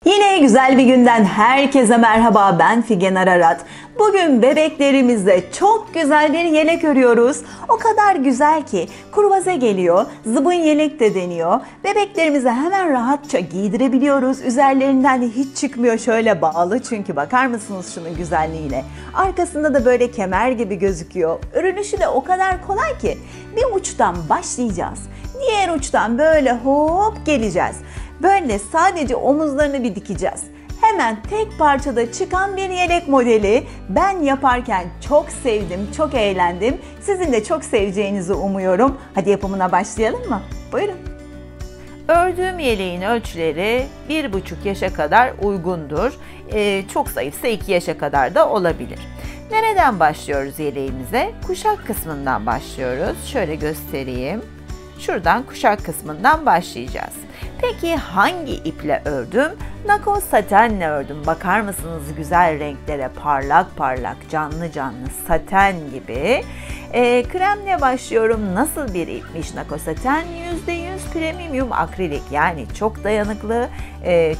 Yine güzel bir günden herkese merhaba, ben Figen Ararat. Bugün bebeklerimizle çok güzel bir yelek örüyoruz. O kadar güzel ki kurvaze geliyor, zıbın yelek de deniyor. Bebeklerimize hemen rahatça giydirebiliyoruz. Üzerlerinden de hiç çıkmıyor, şöyle bağlı, çünkü bakar mısınız şunun güzelliğine. Arkasında da böyle kemer gibi gözüküyor. Örünüşü de o kadar kolay ki bir uçtan başlayacağız. Diğer uçtan böyle hop geleceğiz. Böyle sadece omuzlarını bir dikeceğiz. Hemen tek parçada çıkan bir yelek modeli. Ben yaparken çok sevdim, çok eğlendim. Sizin de çok seveceğinizi umuyorum. Hadi yapımına başlayalım mı? Buyurun. Ördüğüm yeleğin ölçüleri 1,5 yaşa kadar uygundur. Çok zayıfsa 2 yaşa kadar da olabilir. Nereden başlıyoruz yeleğimize? Kuşak kısmından başlıyoruz. Şöyle göstereyim. Şuradan kuşak kısmından başlayacağız. Peki hangi iple ördüm? Nako satenle ördüm. Bakar mısınız güzel renklere, parlak parlak, canlı canlı saten gibi. Kremle başlıyorum. Nasıl bir ipmiş Nako saten? %100 premium akrilik, yani çok dayanıklı,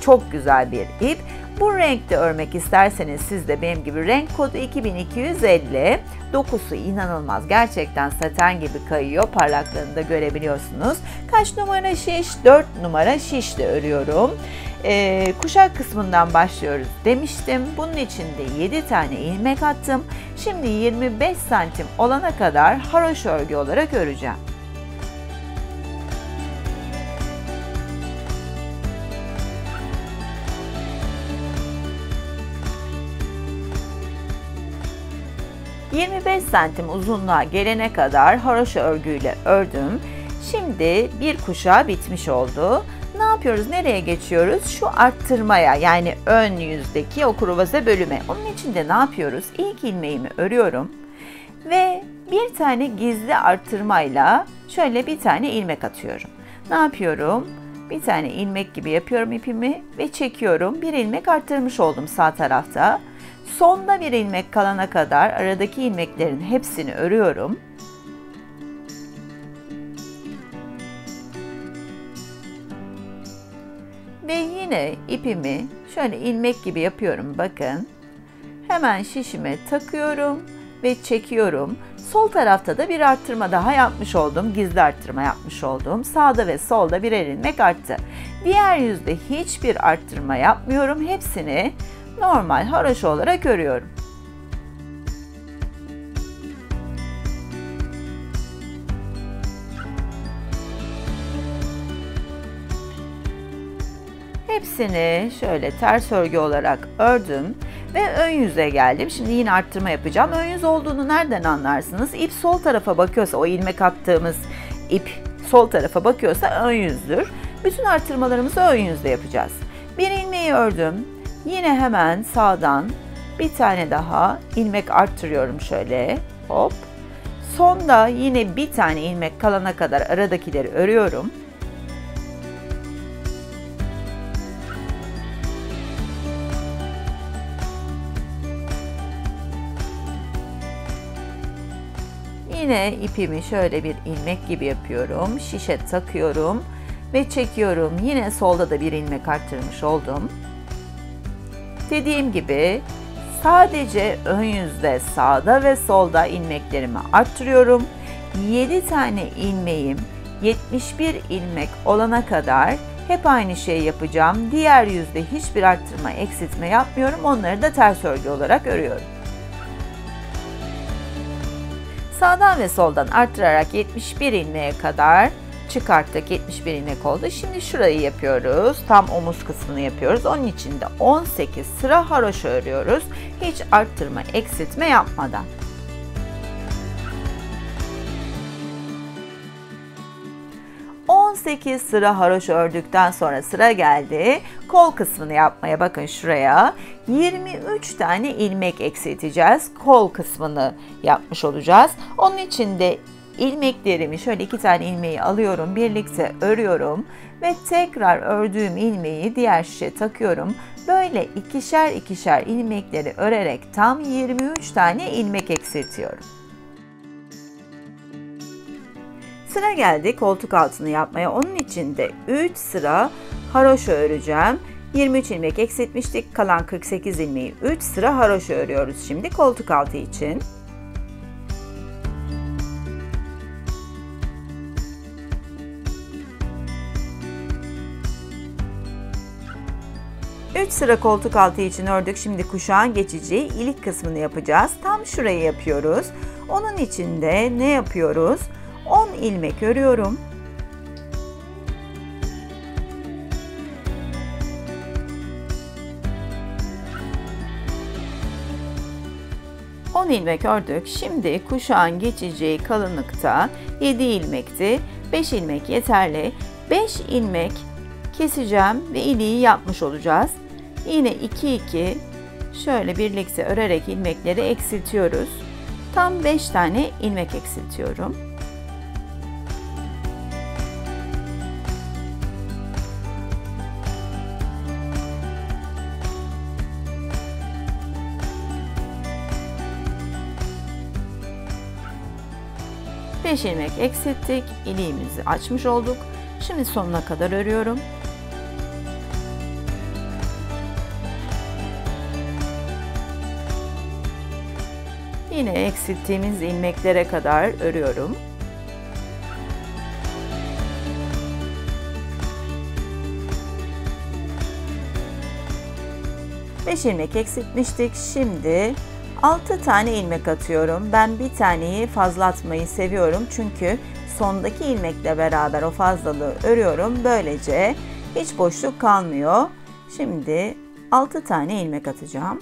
çok güzel bir ip. Bu renkte örmek isterseniz siz de benim gibi renk kodu 2250. Dokusu inanılmaz. Gerçekten saten gibi kayıyor. Parlaklığını da görebiliyorsunuz. Kaç numara şiş? 4 numara şişle örüyorum. Kuşak kısmından başlıyoruz demiştim. Bunun için de 7 tane ilmek attım. Şimdi 25 santim olana kadar haroşa örgü olarak öreceğim. ...25 santim uzunluğa gelene kadar haroşa örgüyle ördüm. Şimdi bir kuşağı bitmiş oldu. Ne yapıyoruz? Nereye geçiyoruz? Şu arttırmaya, yani ön yüzdeki o kruvaze bölüme. Onun için de ne yapıyoruz? İlk ilmeğimi örüyorum ve bir tane gizli arttırmayla şöyle bir tane ilmek atıyorum. Ne yapıyorum? Bir tane ilmek gibi yapıyorum ipimi ve çekiyorum. Bir ilmek arttırmış oldum sağ tarafta. Sonda bir ilmek kalana kadar aradaki ilmeklerin hepsini örüyorum. Ve yine ipimi şöyle ilmek gibi yapıyorum, bakın. Hemen şişime takıyorum ve çekiyorum. Sol tarafta da bir arttırma daha yapmış oldum. Gizli arttırma yapmış oldum. Sağda ve solda birer ilmek arttı. Diğer yüzde hiçbir arttırma yapmıyorum. Hepsini normal haroşa olarak örüyorum. Hepsini şöyle ters örgü olarak ördüm ve ön yüze geldim. Şimdi yine arttırma yapacağım. Ön yüz olduğunu nereden anlarsınız? İp sol tarafa bakıyorsa, o ilmek attığımız ip sol tarafa bakıyorsa ön yüzdür. Bütün arttırmalarımızı ön yüzde yapacağız. Bir ilmeği ördüm. Yine hemen sağdan bir tane daha ilmek arttırıyorum şöyle. Hop. Sonda yine bir tane ilmek kalana kadar aradakileri örüyorum. Yine ipimi şöyle bir ilmek gibi yapıyorum. Şişe takıyorum ve çekiyorum. Yine solda da bir ilmek arttırmış oldum. Dediğim gibi sadece ön yüzde sağda ve solda ilmeklerimi arttırıyorum. 7 tane ilmeğim 71 ilmek olana kadar hep aynı şeyi yapacağım. Diğer yüzde hiçbir arttırma, eksiltme yapmıyorum. Onları da ters örgü olarak örüyorum. Sağdan ve soldan arttırarak 71 ilmeğe kadar çıkarttık. 71 ilmek oldu. Şimdi şurayı yapıyoruz. Tam omuz kısmını yapıyoruz. Onun için de 18 sıra haroşa örüyoruz. Hiç arttırma, eksiltme yapmadan. ...18 sıra haroşa ördükten sonra sıra geldi kol kısmını yapmaya. Bakın şuraya 23 tane ilmek eksilteceğiz. Kol kısmını yapmış olacağız. Onun için de ilmeklerimi şöyle 2 tane ilmeği alıyorum, birlikte örüyorum ve tekrar ördüğüm ilmeği diğer şişe takıyorum. Böyle ikişer ikişer ilmekleri örerek tam 23 tane ilmek eksiltiyorum. Sıra geldi koltuk altını yapmaya. Onun için de 3 sıra haroşa öreceğim. 23 ilmek eksiltmiştik. Kalan 48 ilmeği 3 sıra haroşa örüyoruz şimdi koltuk altı için. Üç sıra koltuk altı için ördük. Şimdi kuşağın geçici ilik kısmını yapacağız. Tam şurayı yapıyoruz. Onun için de ne yapıyoruz? 10 ilmek örüyorum. On ilmek ördük. Şimdi kuşağın geçeceği kalınlıkta 7 ilmekti. 5 ilmek yeterli. 5 ilmek keseceğim ve iliği yapmış olacağız. Yine 2-2 şöyle birlikte örerek ilmekleri eksiltiyoruz. Tam 5 tane ilmek eksiltiyorum. Beş ilmek eksilttik, iliğimizi açmış olduk. Şimdi sonuna kadar örüyorum. Yine eksilttiğimiz ilmeklere kadar örüyorum. Beş ilmek eksiltmiştik. Şimdi 6 tane ilmek atıyorum. Ben bir taneyi fazla atmayı seviyorum. Çünkü sondaki ilmekle beraber o fazlalığı örüyorum. Böylece hiç boşluk kalmıyor. Şimdi 6 tane ilmek atacağım.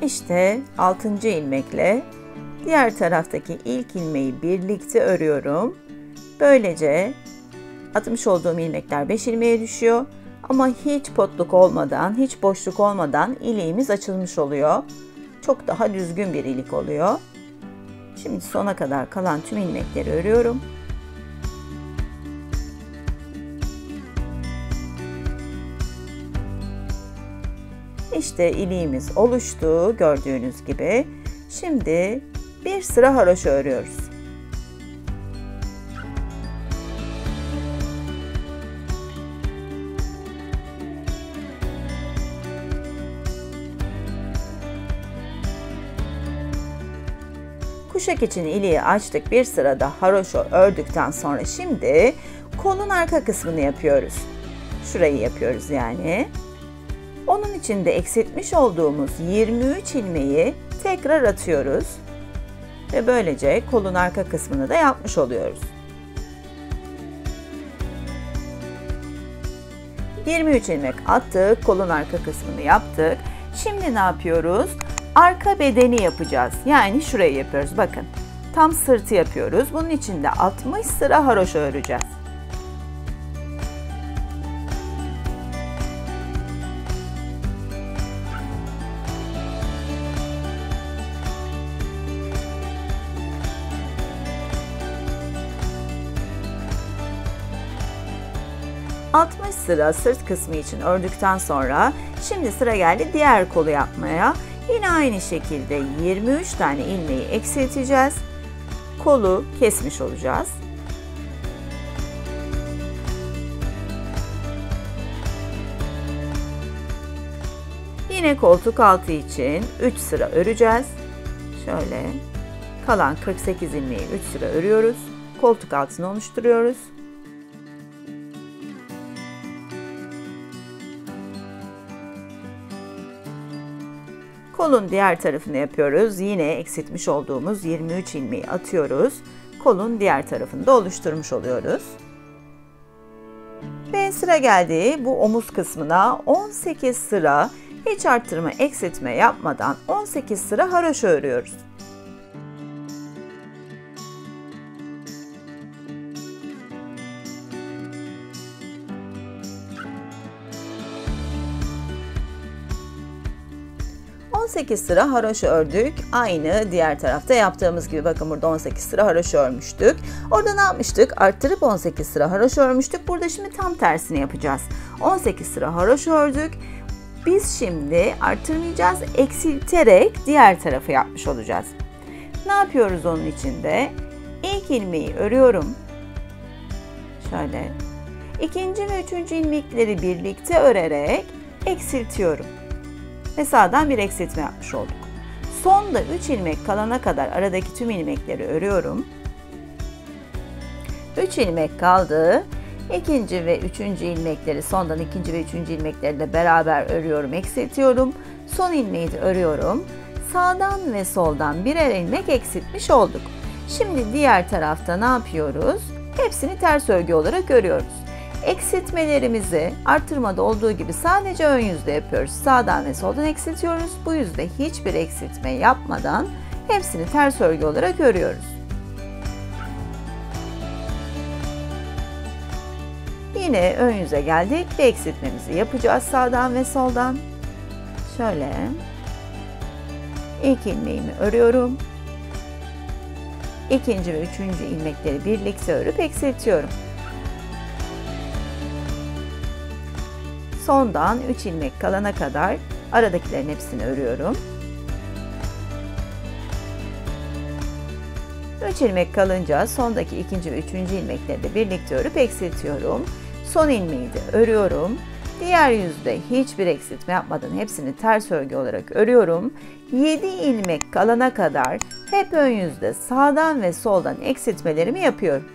İşte 6. ilmekle diğer taraftaki ilk ilmeği birlikte örüyorum. Böylece atmış olduğum ilmekler 5 ilmeğe düşüyor. Ama hiç potluk olmadan, hiç boşluk olmadan iliğimiz açılmış oluyor. Çok daha düzgün bir ilik oluyor. Şimdi sona kadar kalan tüm ilmekleri örüyorum. İşte iliğimiz oluştu gördüğünüz gibi. Şimdi bir sıra haroşa örüyoruz. Kuşak için iliği açtık. Bir sırada haroşa ördükten sonra şimdi kolun arka kısmını yapıyoruz. Şurayı yapıyoruz yani. Onun için de eksiltmiş olduğumuz 23 ilmeği tekrar atıyoruz. Ve böylece kolun arka kısmını da yapmış oluyoruz. 23 ilmek attık, kolun arka kısmını yaptık. Şimdi ne yapıyoruz? Arka bedeni yapacağız. Yani şurayı yapıyoruz. Bakın. Tam sırtı yapıyoruz. Bunun için de 60 sıra haroşa öreceğiz. ...60 sıra sırt kısmı için ördükten sonra... ...şimdi sıra geldi diğer kolu yapmaya. Yine aynı şekilde 23 tane ilmeği eksilteceğiz. Kolu kesmiş olacağız. Yine koltuk altı için 3 sıra öreceğiz. Şöyle kalan 48 ilmeği 3 sıra örüyoruz. Koltuk altını oluşturuyoruz. Kolun diğer tarafını yapıyoruz. Yine eksiltmiş olduğumuz 23 ilmeği atıyoruz. Kolun diğer tarafını da oluşturmuş oluyoruz. Ve sıra geldi bu omuz kısmına 18 sıra hiç arttırma eksiltme yapmadan 18 sıra haroşa örüyoruz. On 18 sıra haroşa ördük. Aynı diğer tarafta yaptığımız gibi bakın burada 18 sıra haroşa örmüştük. Orada ne yapmıştık? Arttırıp 18 sıra haroşa örmüştük. Burada şimdi tam tersini yapacağız. 18 sıra haroşa ördük. Biz şimdi artırmayacağız, eksilterek diğer tarafı yapmış olacağız. Ne yapıyoruz onun için de? İlk ilmeği örüyorum. Şöyle. İkinci ve üçüncü ilmekleri birlikte örerek eksiltiyorum. Ve sağdan bir eksiltme yapmış olduk. Sonda 3 ilmek kalana kadar aradaki tüm ilmekleri örüyorum. 3 ilmek kaldı. İkinci ve üçüncü ilmekleri, sondan ikinci ve üçüncü ilmekleri de beraber örüyorum, eksiltiyorum. Son ilmeği de örüyorum. Sağdan ve soldan birer ilmek eksiltmiş olduk. Şimdi diğer tarafta ne yapıyoruz? Hepsini ters örgü olarak örüyoruz. Eksiltmelerimizi artırmada olduğu gibi sadece ön yüzde yapıyoruz. Sağdan ve soldan eksiltiyoruz. Bu yüzde hiçbir eksiltme yapmadan hepsini ters örgü olarak örüyoruz. Yine ön yüze geldik ve eksiltmemizi yapacağız sağdan ve soldan. Şöyle. İlk ilmeğimi örüyorum. İkinci ve üçüncü ilmekleri birlikte örüp eksiltiyorum. Sondan 3 ilmek kalana kadar aradakilerin hepsini örüyorum. 3 ilmek kalınca sondaki ikinci ve üçüncü ilmekleri de birlikte örüp eksiltiyorum. Son ilmeği de örüyorum. Diğer yüzde hiçbir eksiltme yapmadan hepsini ters örgü olarak örüyorum. 7 ilmek kalana kadar hep ön yüzde sağdan ve soldan eksiltmelerimi yapıyorum.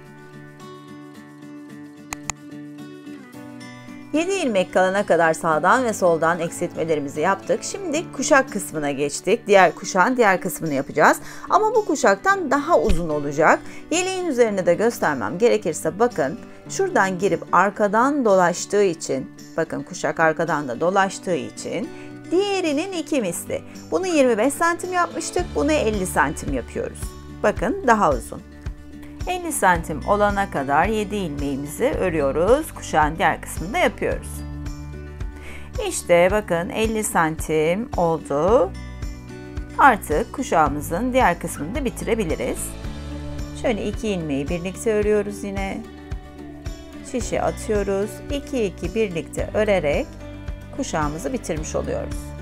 7 ilmek kalana kadar sağdan ve soldan eksiltmelerimizi yaptık. Şimdi kuşak kısmına geçtik. Diğer kuşağın diğer kısmını yapacağız. Ama bu kuşaktan daha uzun olacak. Yeleğin üzerine de göstermem gerekirse bakın şuradan girip arkadan dolaştığı için, bakın kuşak arkadan da dolaştığı için diğerinin 2 misli. Bunu 25 santim yapmıştık. Bunu 50 santim yapıyoruz. Bakın daha uzun. 50 santim olana kadar 7 ilmeğimizi örüyoruz. Kuşağın diğer kısmını da yapıyoruz. İşte bakın 50 santim oldu. Artık kuşağımızın diğer kısmını da bitirebiliriz. Şöyle 2 ilmeği birlikte örüyoruz yine. Şişe atıyoruz. 2-2 birlikte örerek kuşağımızı bitirmiş oluyoruz.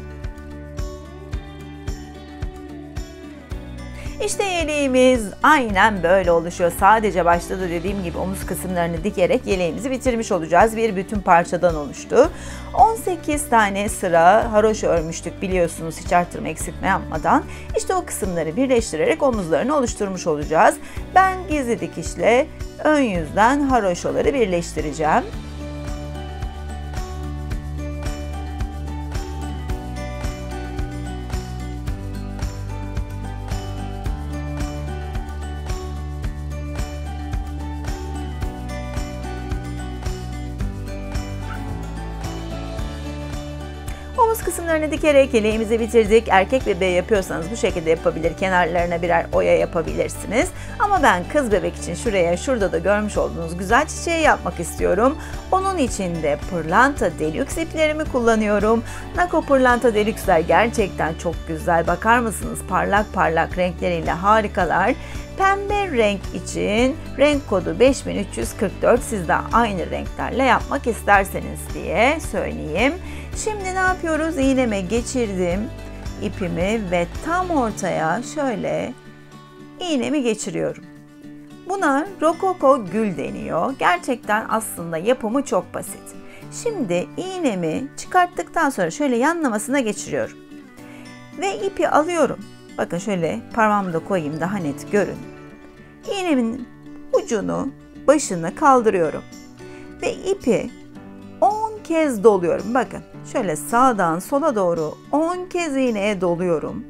İşte yeleğimiz aynen böyle oluşuyor. Sadece başta da dediğim gibi omuz kısımlarını dikerek yeleğimizi bitirmiş olacağız. Bir bütün parçadan oluştu. 18 tane sıra haroşa örmüştük biliyorsunuz hiç arttırma eksiltme yapmadan. İşte o kısımları birleştirerek omuzlarını oluşturmuş olacağız. Ben gizli dikişle ön yüzden haroşaları birleştireceğim. Omuz kısımlarını dikerek yeleğimizi bitirdik. Erkek bebeği yapıyorsanız bu şekilde yapabilir. Kenarlarına birer oya yapabilirsiniz. Ama ben kız bebek için şurada da görmüş olduğunuz güzel çiçeği yapmak istiyorum. Onun için de pırlanta deluxe iplerimi kullanıyorum. Nako pırlanta deluxe'ler gerçekten çok güzel. Bakar mısınız? Parlak parlak renkleriyle harikalar. Pembe renk için renk kodu 5344, siz de aynı renklerle yapmak isterseniz diye söyleyeyim. Şimdi ne yapıyoruz? İğneme geçirdim ipimi ve tam ortaya şöyle iğnemi geçiriyorum. Buna rokoko gül deniyor. Gerçekten aslında yapımı çok basit. Şimdi iğnemi çıkarttıktan sonra şöyle yanlamasına geçiriyorum. Ve ipi alıyorum. Bakın şöyle parmağımı da koyayım daha net görün. İğnemin ucunu, başını kaldırıyorum. Ve ipi 10 kez doluyorum. Bakın şöyle sağdan sola doğru 10 kez iğneye doluyorum.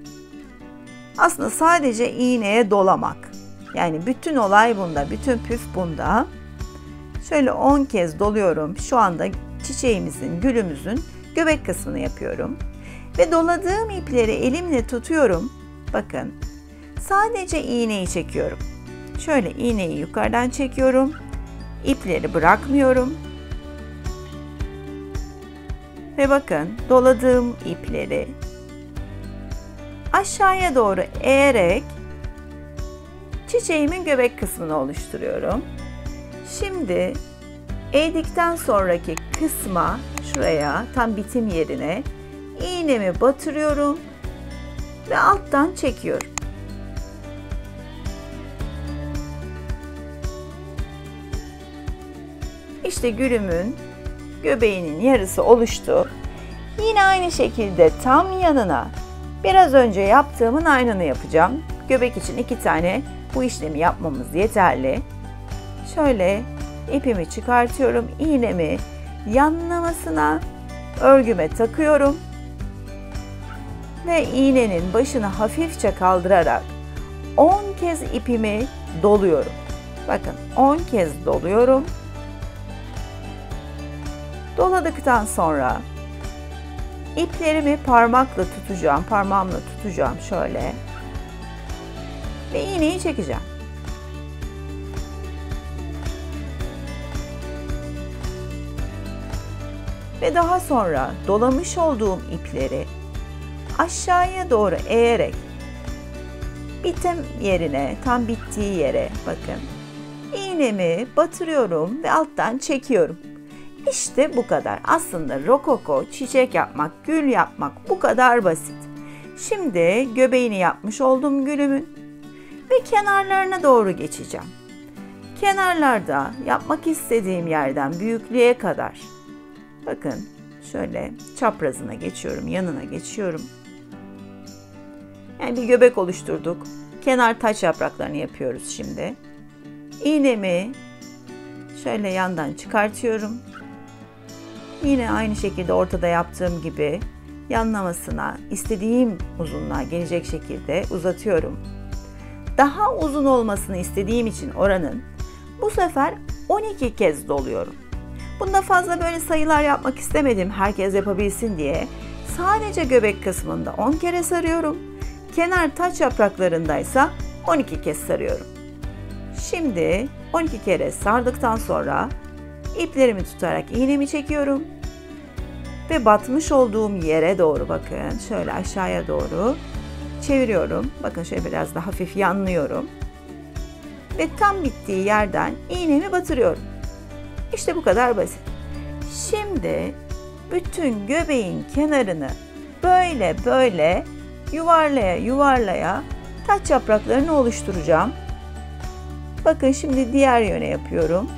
Aslında sadece iğneye dolamak. Yani bütün olay bunda, bütün püf bunda. Şöyle 10 kez doluyorum. Şu anda çiçeğimizin, gülümüzün göbek kısmını yapıyorum. Ve doladığım ipleri elimle tutuyorum. Bakın sadece iğneyi çekiyorum. Şöyle iğneyi yukarıdan çekiyorum. İpleri bırakmıyorum. Ve bakın doladığım ipleri aşağıya doğru eğerek çiçeğimin göbek kısmını oluşturuyorum. Şimdi eğdikten sonraki kısma, şuraya tam bitim yerine iğnemi batırıyorum ve alttan çekiyorum. İşte gülümün göbeğinin yarısı oluştu. Yine aynı şekilde tam yanına biraz önce yaptığımın aynını yapacağım. Göbek için 2 tane bu işlemi yapmamız yeterli. Şöyle ipimi çıkartıyorum. İğnemi yanlamasına örgüme takıyorum. Ve iğnenin başını hafifçe kaldırarak 10 kez ipimi doluyorum. Bakın 10 kez doluyorum. Doladıktan sonra iplerimi parmakla tutacağım, parmağımla tutacağım şöyle ve iğneyi çekeceğim. Ve daha sonra dolamış olduğum ipleri aşağıya doğru eğerek bitim yerine, tam bittiği yere bakın. İğnemi batırıyorum ve alttan çekiyorum. İşte bu kadar. Aslında rokoko, çiçek yapmak, gül yapmak bu kadar basit. Şimdi göbeğini yapmış olduğum gülümün ve kenarlarına doğru geçeceğim. Kenarlarda yapmak istediğim yerden büyüklüğe kadar. Bakın şöyle çaprazına geçiyorum, yanına geçiyorum. Yani bir göbek oluşturduk. Kenar taç yapraklarını yapıyoruz şimdi. İğnemi şöyle yandan çıkartıyorum. Yine aynı şekilde ortada yaptığım gibi yanlamasına istediğim uzunluğa gelecek şekilde uzatıyorum. Daha uzun olmasını istediğim için oranın bu sefer 12 kez doluyorum. Bunda fazla böyle sayılar yapmak istemedim herkes yapabilsin diye. Sadece göbek kısmında 10 kere sarıyorum. Kenar taç yapraklarındaysa 12 kez sarıyorum. Şimdi 12 kere sardıktan sonra iplerimi tutarak iğnemi çekiyorum. Ve batmış olduğum yere doğru bakın. Şöyle aşağıya doğru çeviriyorum. Bakın şöyle biraz da hafif yanlıyorum. Ve tam bittiği yerden iğnemi batırıyorum. İşte bu kadar basit. Şimdi bütün göbeğin kenarını böyle yuvarlaya yuvarlaya taç yapraklarını oluşturacağım. Bakın şimdi diğer yöne yapıyorum.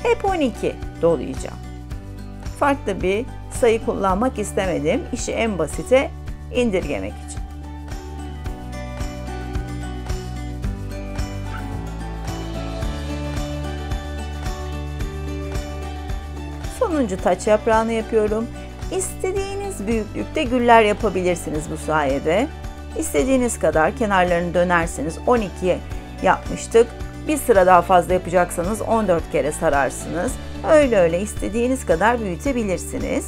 Hep 12 dolayacağım. Farklı bir sayı kullanmak istemedim. İşi en basite indirgemek için. Sonuncu taç yaprağını yapıyorum. İstediğiniz büyüklükte güller yapabilirsiniz bu sayede. İstediğiniz kadar kenarlarını dönersiniz. 12 yapmıştık. Bir sıra daha fazla yapacaksanız 14 kere sararsınız. Öyle istediğiniz kadar büyütebilirsiniz.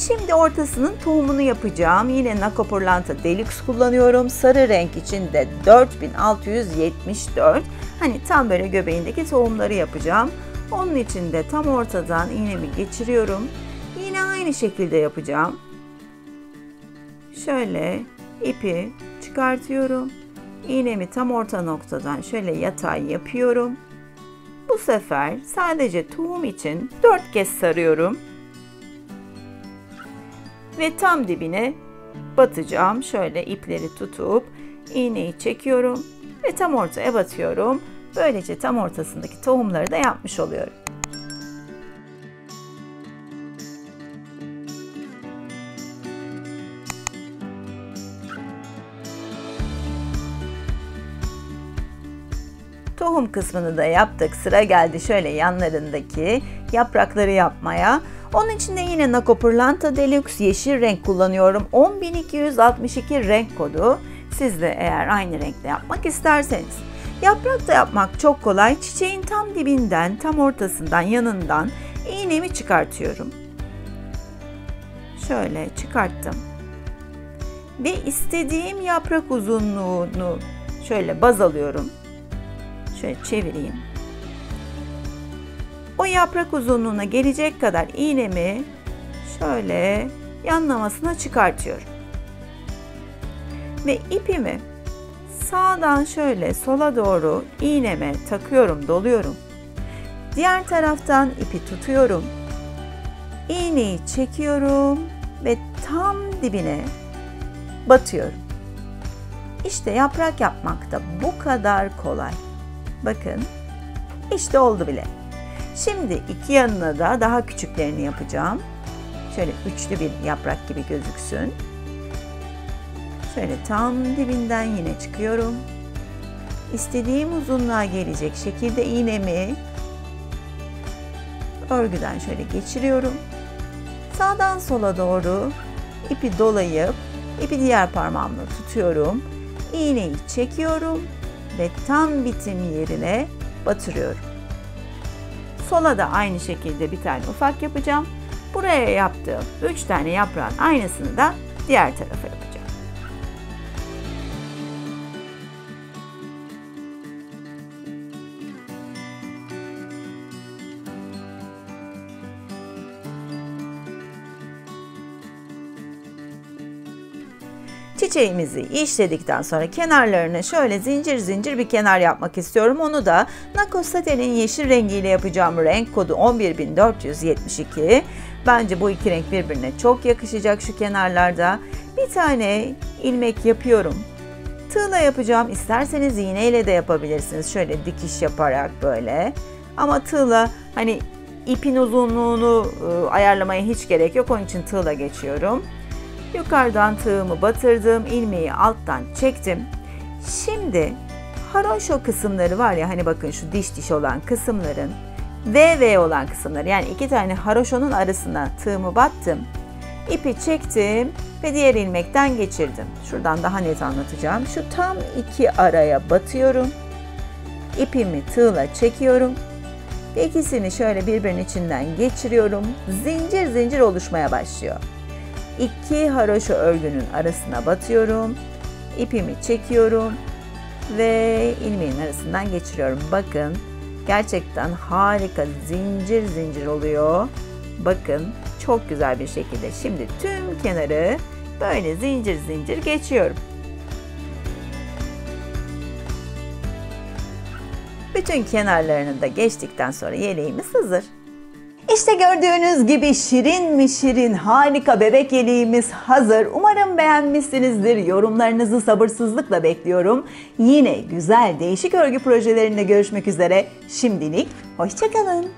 Şimdi ortasının tohumunu yapacağım. Yine Nako Purlanta Deluxe kullanıyorum. Sarı renk için de 4674. Hani tam böyle göbeğindeki tohumları yapacağım. Onun için de tam ortadan iğnemi geçiriyorum. Yine aynı şekilde yapacağım. Şöyle ipi çıkartıyorum. İğnemi tam orta noktadan şöyle yatay yapıyorum. Bu sefer sadece tohum için 4 kez sarıyorum. Ve tam dibine batacağım. Şöyle ipleri tutup iğneyi çekiyorum ve tam ortaya batıyorum. Böylece tam ortasındaki tohumları da yapmış oluyorum. Tohum kısmını da yaptık. Sıra geldi şöyle yanlarındaki yaprakları yapmaya. Onun için de yine Nako Purlanta Deluxe yeşil renk kullanıyorum. 10262 renk kodu. Siz de eğer aynı renkte yapmak isterseniz. Yaprak da yapmak çok kolay. Çiçeğin tam dibinden, tam ortasından, yanından iğnemi çıkartıyorum. Şöyle çıkarttım. Ve istediğim yaprak uzunluğunu şöyle baz alıyorum. Şöyle çevireyim. O yaprak uzunluğuna gelecek kadar iğnemi şöyle yanlamasına çıkartıyorum. Ve ipimi sağdan şöyle sola doğru iğneme takıyorum, doluyorum. Diğer taraftan ipi tutuyorum. İğneyi çekiyorum ve tam dibine batıyorum. İşte yaprak yapmak da bu kadar kolay. Bakın, işte oldu bile. Şimdi iki yanına da daha küçüklerini yapacağım. Şöyle üçlü bir yaprak gibi gözüksün. Şöyle tam dibinden yine çıkıyorum. İstediğim uzunluğa gelecek şekilde iğnemi örgüden şöyle geçiriyorum. Sağdan sola doğru ipi dolayıp ipi diğer parmağımla tutuyorum. İğneyi çekiyorum ve tam bitim yerine batırıyorum. Sola da aynı şekilde bir tane ufak yapacağım. Buraya yaptığım 3 tane yaprağın aynısını da diğer tarafa yapacağım. Çiçeğimizi işledikten sonra kenarlarına şöyle zincir zincir bir kenar yapmak istiyorum. Onu da Nako Saten'in yeşil rengiyle yapacağım. Renk kodu 11472. Bence bu iki renk birbirine çok yakışacak şu kenarlarda. Bir tane ilmek yapıyorum. Tığla yapacağım. İsterseniz iğneyle de yapabilirsiniz. Şöyle dikiş yaparak böyle. Ama tığla hani ipin uzunluğunu ayarlamaya hiç gerek yok. Onun için tığla geçiyorum. Yukarıdan tığımı batırdım, ilmeği alttan çektim. Şimdi haroşo kısımları var ya, hani bakın şu diş olan kısımların V olan kısımları, yani iki tane haroşonun arasına tığımı battım. İpi çektim ve diğer ilmekten geçirdim. Şuradan daha net anlatacağım. Şu tam iki araya batıyorum. İpimi tığla çekiyorum. Ve ikisini şöyle birbirinin içinden geçiriyorum. Zincir zincir oluşmaya başlıyor. İki haroşo örgünün arasına batıyorum. İpimi çekiyorum ve ilmeğin arasından geçiriyorum. Bakın, gerçekten harika zincir zincir oluyor. Bakın, çok güzel bir şekilde. Şimdi tüm kenarı böyle zincir zincir geçiyorum. Bütün kenarlarını da geçtikten sonra yeleğimiz hazır. İşte gördüğünüz gibi şirin mi şirin harika bebek yeleğimiz hazır. Umarım beğenmişsinizdir. Yorumlarınızı sabırsızlıkla bekliyorum. Yine güzel değişik örgü projelerinde görüşmek üzere. Şimdilik hoşça kalın.